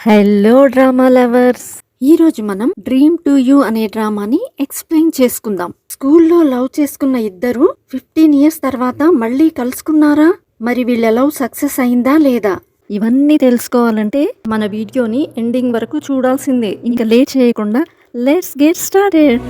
Hello drama lovers, ఈరోజు మనం dream to you అనే డ్రామాని ఎక్స్ప్లెయిన్ చేసుకుందాం. స్కూల్లో లవ్ చేసుకున్న ఇద్దరు 15 ఇయర్స్ తర్వాత మళ్ళీ కలుసుకున్నారా? మరి వీళ్ళ లవ్ సక్సెస్ అయిందా లేదా? ఇవన్నీ తెలుసుకోవాలంటే మన వీడియోని ఎండింగ్ వరకు చూడాల్సిందే. ఇంకా లేట్ చేయకుండా లెట్స్ గెట్ స్టార్టెడ్.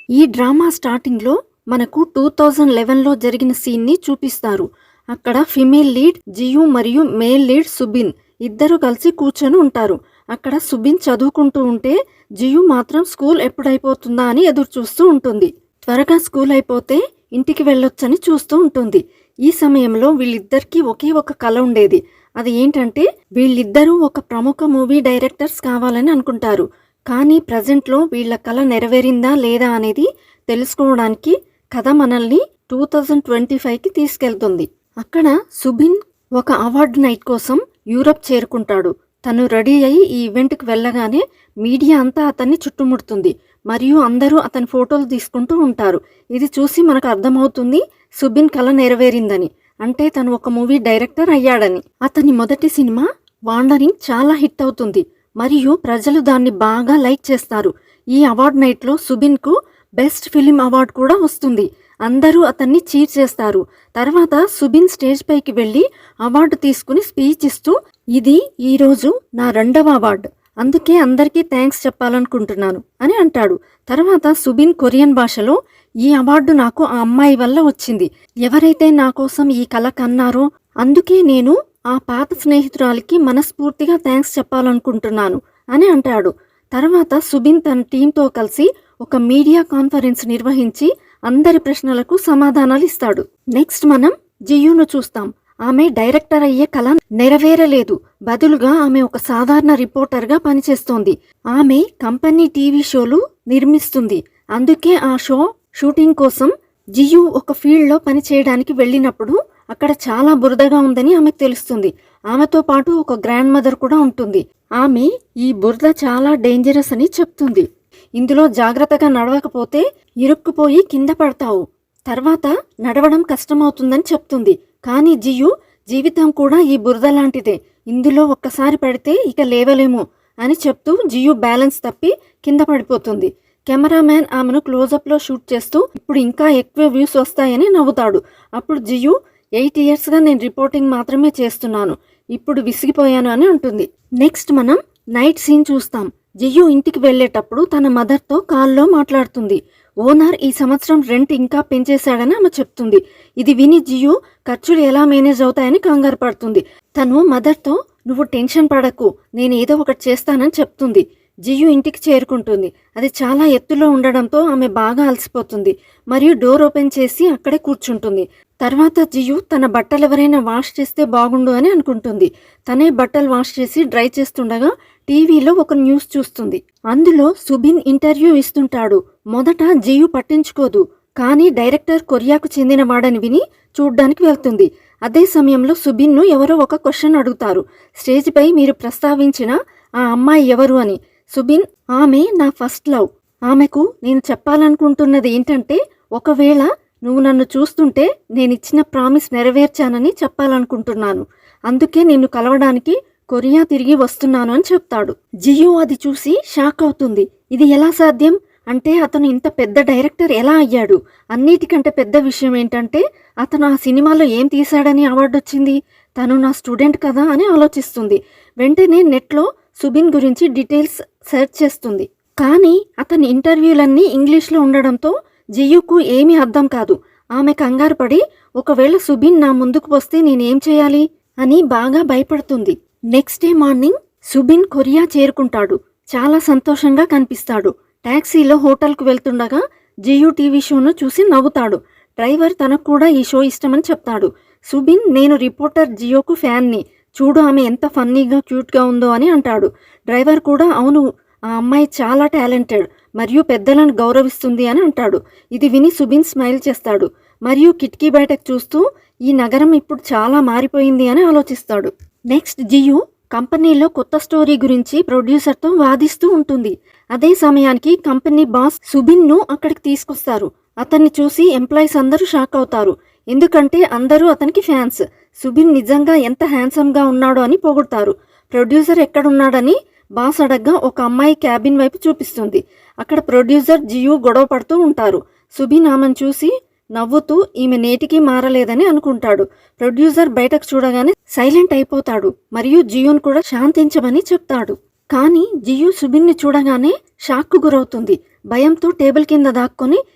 ఈ డ్రామా స్టార్టింగ్లో మనకు 2011లో జరిగిన సీన్ని చూపిస్తారు. అక్కడ ఫిమేల్ లీడ్ జియు మరియు మేల్ లీడ్ సుబిన్ ఇద్దరు కలిసి కూర్చొని ఉంటారు. అక్కడ సుబిన్ చదువుకుంటూ ఉంటే జియు మాత్రం స్కూల్ ఎప్పుడైపోతుందా అని ఎదురు చూస్తూ ఉంటుంది. త్వరగా స్కూల్ అయిపోతే ఇంటికి వెళ్ళొచ్చని చూస్తూ ఉంటుంది. ఈ సమయంలో వీళ్ళిద్దరికీ ఒకే ఒక కల ఉండేది. అది ఏంటంటే వీళ్ళిద్దరూ ఒక ప్రముఖ మూవీ డైరెక్టర్స్ కావాలని అనుకుంటారు. కానీ ప్రజెంట్లో వీళ్ళ కల నెరవేరిందా లేదా అనేది తెలుసుకోవడానికి కథ మనల్ని 2025కి తీసుకెళ్తుంది. అక్కడ సుబిన్ ఒక అవార్డు నైట్ కోసం యూరప్ చేరుకుంటాడు. తను రెడీ అయి ఈ ఈవెంట్కి వెళ్ళగానే మీడియా అంతా అతన్ని చుట్టుముడుతుంది మరియు అందరూ అతని ఫోటోలు తీసుకుంటూ ఉంటారు. ఇది చూసి మనకు అర్థమవుతుంది సుబిన్ కల నెరవేరిందని, అంటే తను ఒక మూవీ డైరెక్టర్ అయ్యాడని. అతని మొదటి సినిమా వాండరింగ్ చాలా హిట్ అవుతుంది మరియు ప్రజలు దాన్ని బాగా లైక్ చేస్తారు. ఈ అవార్డు నైట్లో సుబిన్కు బెస్ట్ ఫిలిం అవార్డు కూడా వస్తుంది. అందరూ అతన్ని చీర్ చేస్తారు. తర్వాత సుబిన్ స్టేజ్ పైకి వెళ్ళి అవార్డు తీసుకుని స్పీచ్ ఇస్తూ, ఇది ఈరోజు నా 2వ అవార్డు, అందుకే అందరికీ థ్యాంక్స్ చెప్పాలనుకుంటున్నాను అని అంటాడు. తర్వాత సుబిన్ కొరియన్ భాషలో, ఈ అవార్డు నాకు ఆ అమ్మాయి వల్ల వచ్చింది. ఎవరైతే నా కోసం ఈ కల కన్నారో అందుకే నేను ఆ పాత స్నేహితురాలికి మనస్ఫూర్తిగా థ్యాంక్స్ చెప్పాలనుకుంటున్నాను అని అంటాడు. తర్వాత సుబిన్ తన టీంతో కలిసి ఒక మీడియా కాన్ఫరెన్స్ నిర్వహించి అందరి ప్రశ్నలకు సమాధానాలు ఇస్తాడు. నెక్స్ట్ మనం జియును చూస్తాం. ఆమె డైరెక్టర్ అయ్యే కల నెరవేరలేదు. బదులుగా ఆమె ఒక సాధారణ రిపోర్టర్గా పనిచేస్తోంది. ఆమె కంపెనీ టీవీ షోలు నిర్మిస్తుంది. అందుకే ఆ షో షూటింగ్ కోసం జియు ఒక ఫీల్డ్లో పనిచేయడానికి వెళ్ళినప్పుడు అక్కడ చాలా బురదగా ఉందని ఆమెకు తెలుస్తుంది. ఆమెతో పాటు ఒక గ్రాండ్ మదర్ కూడా ఉంటుంది. ఆమె ఈ బురద చాలా డేంజరస్ అని చెప్తుంది. ఇందులో జాగ్రత్తగా నడవకపోతే ఇరుక్కుపోయి కింద పడతావు, తర్వాత నడవడం కష్టమవుతుందని చెప్తుంది. కానీ జియు, జీవితం కూడా ఈ బురద లాంటిదే, ఇందులో ఒక్కసారి పడితే ఇక లేవలేము అని చెప్తూ జియు బ్యాలెన్స్ తప్పి కింద పడిపోతుంది. కెమెరామ్యాన్ ఆమెను క్లోజప్లో షూట్ చేస్తూ, ఇప్పుడు ఇంకా ఎక్కువ వ్యూస్ వస్తాయని నవ్వుతాడు. అప్పుడు జియు, 8 ఇయర్స్గా నేను రిపోర్టింగ్ మాత్రమే చేస్తున్నాను, ఇప్పుడు విసిగిపోయాను అని అంటుంది. నెక్స్ట్ మనం నైట్ సీన్ చూస్తాం. జియు ఇంటికి వెళ్ళేటప్పుడు తన మదర్తో కాల్లో మాట్లాడుతుంది. ఓనర్ ఈ సంవత్సరం రెంట్ ఇంకా పెంచేశాడని ఆమె చెప్తుంది. ఇది విని జియు ఖర్చులు ఎలా మేనేజ్ అవుతాయని కంగారు పడుతుంది. తను మదర్తో, నువ్వు టెన్షన్ పడకు, నేను ఏదో ఒకటి చేస్తానని చెప్తుంది. జియు ఇంటికి చేరుకుంటుంది. అది చాలా ఎత్తులో ఉండడంతో ఆమె బాగా అలసిపోతుంది మరియు డోర్ ఓపెన్ చేసి అక్కడే కూర్చుంటుంది. తర్వాత జియు తన బట్టలు ఎవరైనా వాష్ చేస్తే బాగుండు అని అనుకుంటుంది. తనే బట్టలు వాష్ చేసి డ్రై చేస్తుండగా టీవీలో ఒక న్యూస్ చూస్తుంది. అందులో సుబిన్ ఇంటర్వ్యూ ఇస్తుంటాడు. మొదట జియు పట్టించుకోదు, కానీ డైరెక్టర్ కొరియాకు చెందినవాడని విని చూడ్డానికి వెళ్తుంది. అదే సమయంలో సుబిన్ను ఎవరో ఒక క్వశ్చన్ అడుగుతారు. స్టేజ్ పై మీరు ప్రస్తావించిన ఆ అమ్మాయి ఎవరు అని. సుబిన్, ఆమె నా ఫస్ట్ లవ్. ఆమెకు నేను చెప్పాలనుకుంటున్నది ఏంటంటే, ఒకవేళ నువ్వు నన్ను చూస్తుంటే నేనిచ్చిన ప్రామిస్ నెరవేర్చానని చెప్పాలనుకుంటున్నాను. అందుకే నిన్ను కలవడానికి కొరియా తిరిగి వస్తున్నాను అని చెప్తాడు. జియు అది చూసి షాక్ అవుతుంది. ఇది ఎలా సాధ్యం? అంటే అతను ఇంత పెద్ద డైరెక్టర్ ఎలా అయ్యాడు? అన్నిటికంటే పెద్ద విషయం ఏంటంటే అతను ఆ సినిమాలో ఏం తీశాడని అవార్డు వచ్చింది. తను నా స్టూడెంట్ కదా అని ఆలోచిస్తుంది. వెంటనే నెట్లో సుబిన్ గురించి డీటెయిల్స్ సెర్చ్ చేస్తుంది. కానీ అతని ఇంటర్వ్యూలన్నీ ఇంగ్లీష్లో ఉండడంతో జియుకు ఏమీ అర్థం కాదు. ఆమె కంగారు పడి, ఒకవేళ సుబిన్ నా ముందుకు వస్తే నేనేం చేయాలి అని బాగా భయపడుతుంది. Next day morning Subin Korea చేరుకుంటాడు. చాలా సంతోషంగా కనిపిస్తాడు. టాక్సీలో హోటల్కు వెళ్తుండగా జియు టీవీ షోను చూసి నవ్వుతాడు. డ్రైవర్ తనకు కూడా ఈ షో ఇష్టమని చెప్తాడు. సుబిన్, నేను రిపోర్టర్ జియోకు ఫ్యాన్ని, చూడు ఆమె ఎంత ఫన్నీగా క్యూట్గా ఉందో అని అంటాడు. డ్రైవర్ కూడా, అవును, ఆ అమ్మాయి చాలా టాలెంటెడ్ మరియు పెద్దలను గౌరవిస్తుంది అని అంటాడు. ఇది విని సుబిన్ స్మైల్ చేస్తాడు మరియు కిటికీ బయటకు చూస్తూ, ఈ నగరం ఇప్పుడు చాలా మారిపోయింది అని ఆలోచిస్తాడు. నెక్స్ట్ జియు కంపెనీలో కొత్త స్టోరీ గురించి ప్రొడ్యూసర్తో వాదిస్తూ ఉంటుంది. అదే సమయానికి కంపెనీ బాస్ సుబిన్ను అక్కడికి తీసుకొస్తారు. అతన్ని చూసి ఎంప్లాయీస్ అందరూ షాక్ అవుతారు. ఎందుకంటే అందరూ అతనికి ఫ్యాన్స్. సుబిన్ నిజంగా ఎంత హ్యాండ్సమ్గా ఉన్నాడో అని పొగుడతారు. ప్రొడ్యూసర్ ఎక్కడున్నాడని బాస్ అడగ్గా ఒక అమ్మాయి క్యాబిన్ వైపు చూపిస్తుంది. అక్కడ ప్రొడ్యూసర్ జియు గొడవ పడుతూ ఉంటారు. సుబిన్ ఆమెను చూసి నవ్వుతూ ఈమె నేటికి మారలేదని అనుకుంటాడు. ప్రొడ్యూసర్ బయటకు చూడగానే సైలెంట్ అయిపోతాడు మరియు జియును కూడా శాంతించమని చెప్తాడు. కానీ జియు సుబిన్ని చూడగానే షాక్కు గురవుతుంది. భయంతో టేబుల్ కింద దాక్కొని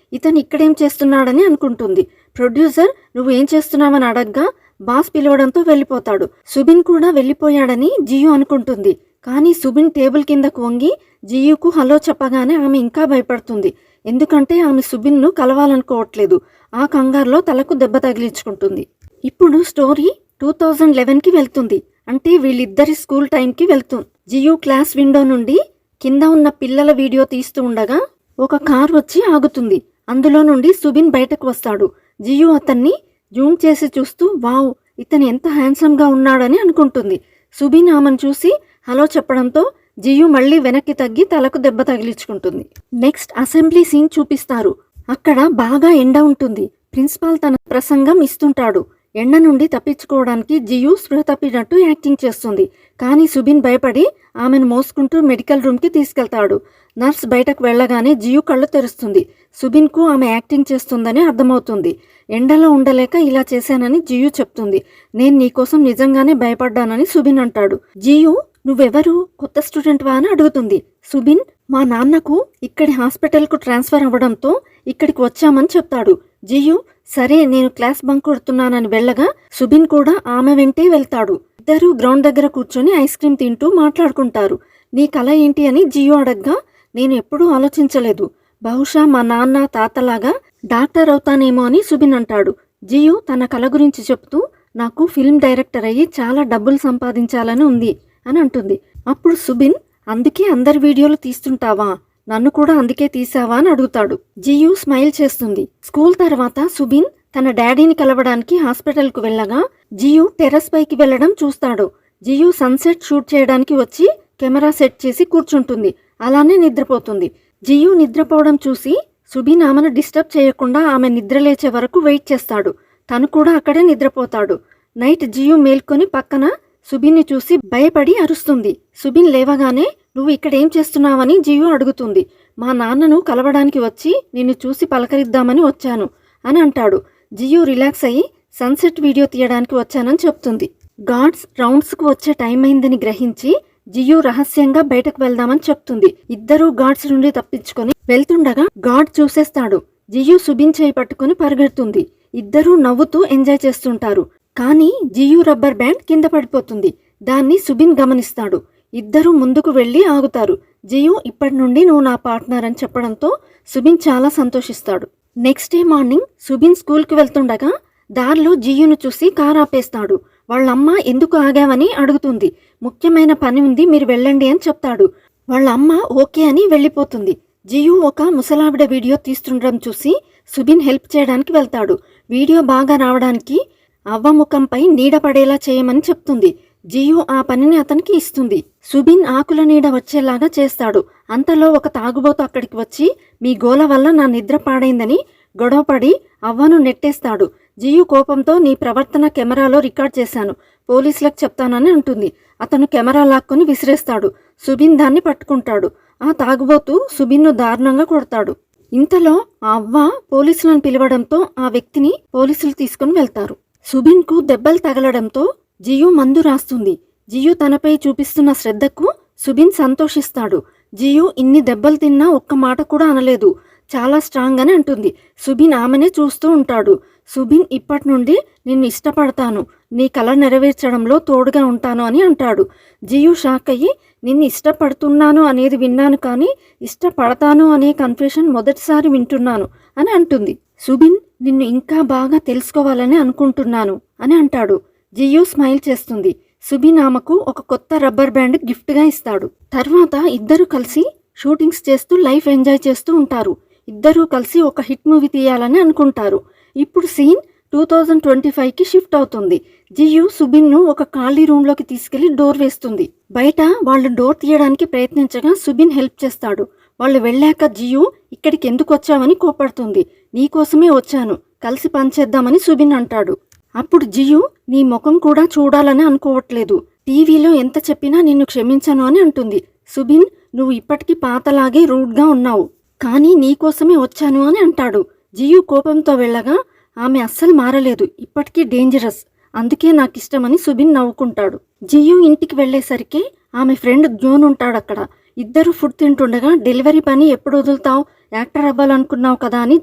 ఇతను ఇక్కడేం చేస్తున్నాడని అనుకుంటుంది. ప్రొడ్యూసర్ నువ్వు ఏం చేస్తున్నావని అడగ్గా బాస్ పిలవడంతో వెళ్ళిపోతాడు. సుబిన్ కూడా వెళ్ళిపోయాడని జియు అనుకుంటుంది. కానీ సుబిన్ టేబుల్ కిందకు వంగి జియుకు హలో చెప్పగానే ఆమె ఇంకా భయపడుతుంది. ఎందుకంటే ఆమె సుబిన్ను కలవాలనుకోవట్లేదు. ఆ కంగారులో తలకు దెబ్బ తగిలించుకుంటుంది. ఇప్పుడు స్టోరీ 2011కి వెళ్తుంది. అంటే వీళ్ళిద్దరి స్కూల్ టైంకి వెళ్తుంది. జియు క్లాస్ విండో నుండి కింద ఉన్న పిల్లల వీడియో తీస్తూ ఉండగా ఒక కార్ వచ్చి ఆగుతుంది. అందులో నుండి సుబిన్ బయటకు వస్తాడు. జియు అతన్ని జూమ్ చేసి చూస్తూ వావ్ ఇతను ఎంత హ్యాండ్సమ్గా ఉన్నాడని అనుకుంటుంది. సుబిన్ ఆమెను చూసి హలో చెప్పడంతో జియు మళ్ళీ వెనక్కి తగ్గి తలకు దెబ్బ తగిలించుకుంటుంది. నెక్స్ట్ అసెంబ్లీ సీన్ చూపిస్తారు. అక్కడ బాగా ఎండ ఉంటుంది. ప్రిన్సిపాల్ తన ప్రసంగం ఇస్తుంటాడు. ఎండ నుండి తప్పించుకోవడానికి జియు స్పృహ తప్పినట్టు యాక్టింగ్ చేస్తుంది. కానీ సుబిన్ భయపడి ఆమెను మోసుకుంటూ మెడికల్ రూమ్కి తీసుకెళ్తాడు. నర్స్ బయటకు వెళ్ళగానే జియు కళ్ళు తెరుస్తుంది. సుబిన్కు ఆమె యాక్టింగ్ చేస్తుందని అర్థమవుతుంది. ఎండలో ఉండలేక ఇలా చేశానని జియు చెప్తుంది. నేను నీకోసం నిజంగానే భయపడ్డానని సుబిన్ అంటాడు. జియు నువ్వెవరు, కొత్త స్టూడెంట్వా అని అడుగుతుంది. సుబిన్ మా నాన్నకు ఇక్కడి హాస్పిటల్కు ట్రాన్స్ఫర్ అవ్వడంతో ఇక్కడికి వచ్చామని చెప్తాడు. జియు సరే నేను క్లాస్ బంక్ కొడుతున్నానని వెళ్ళగా సుబిన్ కూడా ఆమె వెంటే వెళ్తాడు. ఇద్దరూ గ్రౌండ్ దగ్గర కూర్చొని ఐస్ క్రీమ్ తింటూ మాట్లాడుకుంటారు. నీ కల ఏంటి అని జియు అడగ్గా నేను ఎప్పుడూ ఆలోచించలేదు. బహుశా మా నాన్న తాతలాగా డాక్టర్ అవుతానేమో అని సుబిన్ అంటాడు. జియు తన కల గురించి చెప్తూ నాకు ఫిల్మ్ డైరెక్టర్ అయ్యి చాలా డబ్బులు సంపాదించాలని ఉంది అని అంటుంది. అప్పుడు సుబిన్ అందుకే అందరి వీడియోలు తీస్తుంటావా, నన్ను కూడా అందుకే తీసావా అని అడుగుతాడు. జియు స్మైల్ చేస్తుంది. స్కూల్ తర్వాత సుబిన్ తన డాడీని కలవడానికి హాస్పిటల్కు వెళ్ళగా జియు టెర్రస్ పైకి వెళ్లడం చూస్తాడు. జియు సన్సెట్ షూట్ చేయడానికి వచ్చి కెమెరా సెట్ చేసి కూర్చుంటుంది. అలానే నిద్రపోతుంది. జియు నిద్రపోవడం చూసి సుబిన్ ఆమెను డిస్టర్బ్ చేయకుండా ఆమె నిద్ర లేచే వరకు వెయిట్ చేస్తాడు. తను కూడా అక్కడే నిద్రపోతాడు. నైట్ జియు మేల్కొని పక్కన సుబిన్ని చూసి భయపడి అరుస్తుంది. సుబిన్ లేవగానే నువ్వు ఇక్కడేం చేస్తున్నావని జియు అడుగుతుంది. మా నాన్నను కలవడానికి వచ్చి నిన్ను చూసి పలకరిద్దామని వచ్చాను అని అంటాడు. జియు రిలాక్స్ అయ్యి సన్సెట్ వీడియో తీయడానికి వచ్చానని చెప్తుంది. గార్డ్స్ రౌండ్స్కు వచ్చే టైం అయిందని గ్రహించి జియు రహస్యంగా బయటకు వెళ్దామని చెప్తుంది. ఇద్దరూ గార్డ్స్ నుండి తప్పించుకొని వెళ్తుండగా గార్డ్ చూసేస్తాడు. జియు సుబిన్ చేయి పట్టుకుని పరిగెడుతుంది. ఇద్దరూ నవ్వుతూ ఎంజాయ్ చేస్తుంటారు. కానీ జియు రబ్బర్ బ్యాండ్ కింద పడిపోతుంది. దాన్ని సుబిన్ గమనిస్తాడు. ఇద్దరూ ముందుకు వెళ్లి ఆగుతారు. జియు ఇప్పటి నుండి నువ్వు నా పార్ట్నర్ అని చెప్పడంతో సుబిన్ చాలా సంతోషిస్తాడు. నెక్స్ట్ డే మార్నింగ్ సుబిన్ స్కూల్కి వెళ్తుండగా దారిలో జియును చూసి కార్ ఆపేస్తాడు. వాళ్ళమ్మ ఎందుకు ఆగావని అడుగుతుంది. ముఖ్యమైన పని ఉంది, మీరు వెళ్ళండి అని చెప్తాడు. వాళ్ళ అమ్మ ఓకే అని వెళ్ళిపోతుంది. జియు ఒక ముసలావిడ వీడియో తీస్తుండడం చూసి సుబిన్ హెల్ప్ చేయడానికి వెళ్తాడు. వీడియో బాగా రావడానికి అవ్వ ముఖంపై నీడ పడేలా చేయమని చెప్తుంది. జియు ఆ పనిని అతనికి ఇస్తుంది. సుబిన్ ఆకుల నీడ వచ్చేలాగా చేస్తాడు. అంతలో ఒక తాగుబోతు అక్కడికి వచ్చి మీ గోల వల్ల నా నిద్ర పాడైందని గొడవపడి అవ్వను నెట్టేస్తాడు. జియు కోపంతో నీ ప్రవర్తన కెమెరాలో రికార్డ్ చేశాను, పోలీసులకు చెప్తానని అంటుంది. అతను కెమెరా లాక్కొని విసిరేస్తాడు. సుబిన్ దాన్ని పట్టుకుంటాడు. ఆ తాగుబోతు సుబిన్ను దారుణంగా కొడతాడు. ఇంతలో ఆ అవ్వ పోలీసులను పిలవడంతో ఆ వ్యక్తిని పోలీసులు తీసుకుని వెళ్తారు. సుబిన్కు దెబ్బలు తగలడంతో జియు మందు రాస్తుంది. జియు తనపై చూపిస్తున్న శ్రద్ధకు సుబిన్ సంతోషిస్తాడు. జియు ఇన్ని దెబ్బలు తిన్నా ఒక్క మాట కూడా అనలేదు, చాలా స్ట్రాంగ్ అని అంటుంది. సుబిన్ ఆమెనే చూస్తూ ఉంటాడు. సుబిన్ ఇప్పటి నుండి నిన్ను ఇష్టపడతాను, నీ కల నెరవేర్చడంలో తోడుగా ఉంటాను అని అంటాడు. జియు షాక్ అయ్యి నిన్ను ఇష్టపడుతున్నాను అనేది విన్నాను కానీ ఇష్టపడతాను అనే కన్ఫెషన్ మొదటిసారి వింటున్నాను అని అంటుంది. సుబిన్ నిన్ను ఇంకా బాగా తెలుసుకోవాలని అనుకుంటున్నాను అని అంటాడు. జియు స్మైల్ చేస్తుంది. సుబిన్ ఆమెకు ఒక కొత్త రబ్బర్ బ్యాండ్ గిఫ్ట్గా ఇస్తాడు. తర్వాత ఇద్దరు కలిసి షూటింగ్స్ చేస్తూ లైఫ్ ఎంజాయ్ చేస్తూ ఉంటారు. ఇద్దరూ కలిసి ఒక హిట్ మూవీ తీయాలని అనుకుంటారు. ఇప్పుడు సీన్ 2025కి షిఫ్ట్ అవుతుంది. జియు సుబిన్ను ఒక ఖాళీ రూమ్లోకి తీసుకెళ్లి డోర్ వేస్తుంది. బయట వాళ్ళు డోర్ తీయడానికి ప్రయత్నించగా సుబిన్ హెల్ప్ చేస్తాడు. వాళ్ళు వెళ్ళాక జియు ఇక్కడికి ఎందుకు వచ్చావని కోపడుతుంది. నీకోసమే వచ్చాను, కలిసి పనిచేద్దామని సుబిన్ అంటాడు. అప్పుడు జియు నీ ముఖం కూడా చూడాలని అనుకోవట్లేదు. టీవీలో ఎంత చెప్పినా నిన్ను క్షమించను అని అంటుంది. సుబిన్ నువ్వు ఇప్పటికీ పాతలాగే రూడ్గా ఉన్నావు, కానీ నీకోసమే వచ్చాను అని అంటాడు. జియు కోపంతో వెళ్ళగా ఆమె అస్సలు మారలేదు, ఇప్పటికీ డేంజరస్, అందుకే నాకిష్టమని సుబిన్ నవ్వుకుంటాడు. జియు ఇంటికి వెళ్లేసరికి ఆమె ఫ్రెండ్ గ్యోన్ ఉంటాడక్కడ. ఇద్దరు ఫుడ్ తింటుండగా డెలివరీ పని ఎప్పుడు వదులుతావు, యాక్టర్ అవ్వాలనుకున్నావు కదా అని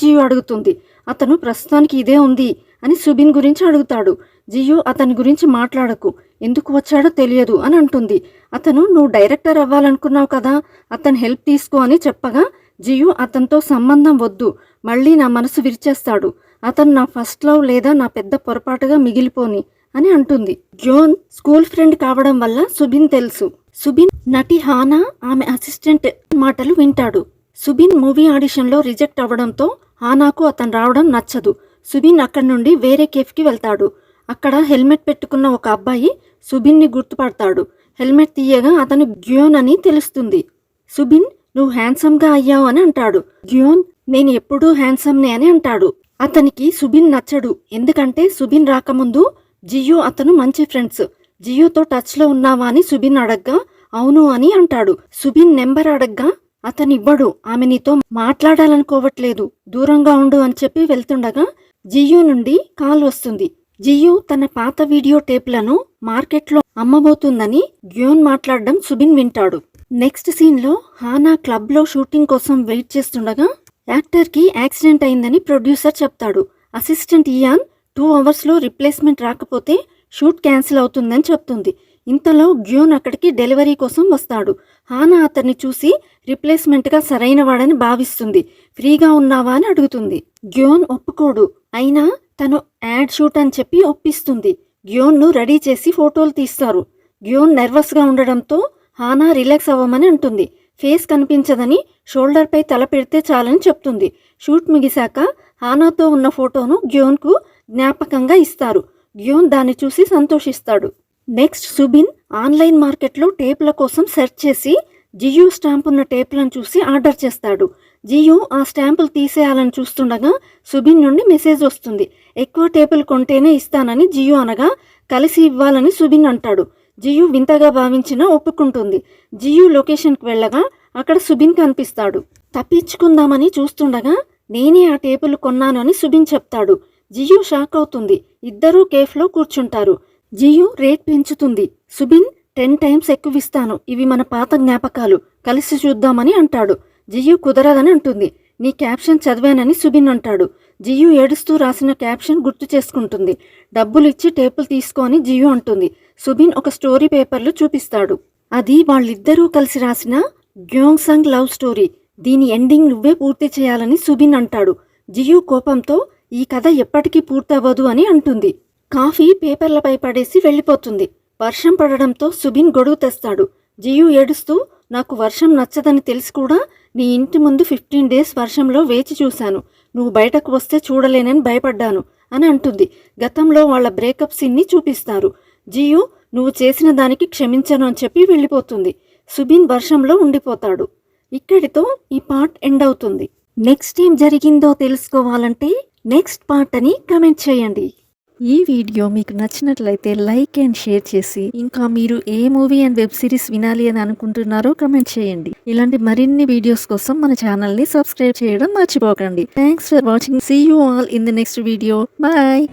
జియు అడుగుతుంది. అతను ప్రస్తుతానికి ఇదే ఉంది అని సుబిన్ గురించి అడుగుతాడు. జియు అతని గురించి మాట్లాడకు, ఎందుకు వచ్చాడో తెలియదు అని అంటుంది. అతను నువ్వు డైరెక్టర్ అవ్వాలనుకున్నావు కదా, అతను హెల్ప్ తీసుకో అని చెప్పగా జియు అతనితో సంబంధం వద్దు, మళ్ళీ నా మనసు విరిచేస్తాడు, అతను నా ఫస్ట్ లవ్ లేదా నా పెద్ద పొరపాటుగా మిగిలిపోని అని అంటుంది. జోన్ స్కూల్ ఫ్రెండ్ కావడం వల్ల సుబిన్ తెలుసు. సుబిన్ నటి హానా ఆమె అసిస్టెంట్ మాటలు వింటాడు. సుబిన్ మూవీ ఆడిషన్లో రిజెక్ట్ అవ్వడంతో హానాకు అతను రావడం నచ్చదు. సుబిన్ అక్కడి నుండి వేరే కేఫ్కి వెళ్తాడు. అక్కడ హెల్మెట్ పెట్టుకున్న ఒక అబ్బాయి సుబిన్ని గుర్తుపడతాడు. హెల్మెట్ తీయగా అతను గ్యోన్ అని తెలుస్తుంది. సుబిన్ నువ్వు హ్యాండ్సమ్గా అయ్యావు అని అంటాడు. గ్యోన్ నేను ఎప్పుడూ హ్యాండ్సమ్నే అని అంటాడు. అతనికి సుబిన్ నచ్చడు, ఎందుకంటే సుబిన్ రాకముందు జియు అతను మంచి ఫ్రెండ్స్. జియుతో టచ్లో ఉన్నావా అని సుబిన్ అడగ్గా అవును అని అంటాడు. సుబిన్ నెంబర్ అడగ్గా అతను ఇవ్వడు, ఆమె నీతో మాట్లాడాలనుకోవట్లేదు, దూరంగా ఉండు అని చెప్పి వెళ్తుండగా జియు నుండి కాల్ వస్తుంది. జియు తన పాత వీడియో టేప్లను మార్కెట్లో అమ్మబోతుందని గ్యోన్ మాట్లాడడం సుబిన్ వింటాడు. నెక్స్ట్ సీన్లో హానా క్లబ్లో షూటింగ్ కోసం వెయిట్ చేస్తుండగా యాక్టర్కి యాక్సిడెంట్ అయిందని ప్రొడ్యూసర్ చెప్తాడు. అసిస్టెంట్ ఇయాన్ 2 అవర్స్లో రిప్లేస్మెంట్ రాకపోతే షూట్ క్యాన్సిల్ అవుతుందని చెప్తుంది. ఇంతలో గ్యోన్ అక్కడికి డెలివరీ కోసం వస్తాడు. హానా అతన్ని చూసి రిప్లేస్మెంట్గా సరైన వాడని భావిస్తుంది. ఫ్రీగా ఉన్నావా అని అడుగుతుంది. గ్యోన్ ఒప్పుకోడు, అయినా తను యాడ్ షూట్ అని చెప్పి ఒప్పిస్తుంది. గ్యోన్ను రెడీ చేసి ఫోటోలు తీస్తారు. గ్యోన్ నర్వస్గా ఉండడంతో హానా రిలాక్స్ అవ్వమని అంటుంది. ఫేస్ కనిపించదని షోల్డర్పై తల పెడితే చాలని చెప్తుంది. షూట్ ముగిశాక హానాతో ఉన్న ఫోటోను గ్యోన్కు జ్ఞాపకంగా ఇస్తారు. గ్యోన్ దాన్ని చూసి సంతోషిస్తాడు. నెక్స్ట్ సుబిన్ ఆన్లైన్ మార్కెట్లో టేపుల కోసం సెర్చ్ చేసి జియు స్టాంప్ ఉన్న టేపులను చూసి ఆర్డర్ చేస్తాడు. జియు ఆ స్టాంపులు తీసేయాలని చూస్తుండగా సుబిన్ నుండి మెసేజ్ వస్తుంది. ఎక్కువ టేపులు కొంటేనే ఇస్తానని జియు అనగా కలిసి ఇవ్వాలని సుబిన్ అంటాడు. జియు వింతగా భావించినా ఒప్పుకుంటుంది. జియు లొకేషన్కి వెళ్ళగా అక్కడ సుబిన్ కనిపిస్తాడు. తప్పించుకుందామని చూస్తుండగా నేనే ఆ టేపులు కొన్నాను అని సుబిన్ చెప్తాడు. జియు షాక్ అవుతుంది. ఇద్దరూ కేఫ్లో కూర్చుంటారు. జియు రేట్ పెంచుతుంది. సుబిన్ 10 టైమ్స్ ఎక్కువ ఇస్తాను, ఇవి మన పాత జ్ఞాపకాలు, కలిసి చూద్దామని అంటాడు. జియు కుదరదని అంటుంది. నీ క్యాప్షన్ చదివానని సుబిన్ అంటాడు. జియు ఏడుస్తూ రాసిన క్యాప్షన్ గుర్తు చేసుకుంటుంది. డబ్బులు ఇచ్చి టేపులు తీసుకో అని జియు అంటుంది. సుబిన్ ఒక స్టోరీ పేపర్లు చూపిస్తాడు. అది వాళ్ళిద్దరూ కలిసి రాసిన గ్యోంగ్సంగ్ లవ్ స్టోరీ. దీని ఎండింగ్ నువ్వే పూర్తి చేయాలని సుబిన్ అంటాడు. జియు కోపంతో ఈ కథ ఎప్పటికీ పూర్తవ్వదు అని అంటుంది. కాఫీ పేపర్లపై పడేసి వెళ్ళిపోతుంది. వర్షం పడడంతో సుబిన్ గొడుగు తెస్తాడు. జియు ఏడుస్తూ నాకు వర్షం నచ్చదని తెలిసి కూడా నీ ఇంటి ముందు 15 డేస్ వర్షంలో వేచి చూశాను, నువ్వు బయటకు వస్తే చూడలేనని భయపడ్డాను అని అంటుంది. గతంలో వాళ్ళ బ్రేకప్ సీన్ని చూపిస్తారు. జియు నువ్వు చేసిన దానికి క్షమించను అని చెప్పి వెళ్ళిపోతుంది. సుబిన్ వర్షంలో ఉండిపోతాడు. ఇక్కడితో ఈ పార్ట్ ఎండ్ అవుతుంది. నెక్స్ట్ ఏం జరిగిందో తెలుసుకోవాలంటే నెక్స్ట్ పార్ట్ అని కమెంట్ చేయండి. ఈ వీడియో మీకు నచ్చినట్లయితే లైక్ అండ్ షేర్ చేసి, ఇంకా మీరు ఏ మూవీ అండ్ వెబ్ సిరీస్ వినాలి అని అనుకుంటున్నారో కమెంట్ చేయండి. ఇలాంటి మరిన్ని వీడియోస్ కోసం మన ఛానల్ని సబ్స్క్రైబ్ చేయడం మర్చిపోకండి. Thanks for watching. See you all in the next video. Bye.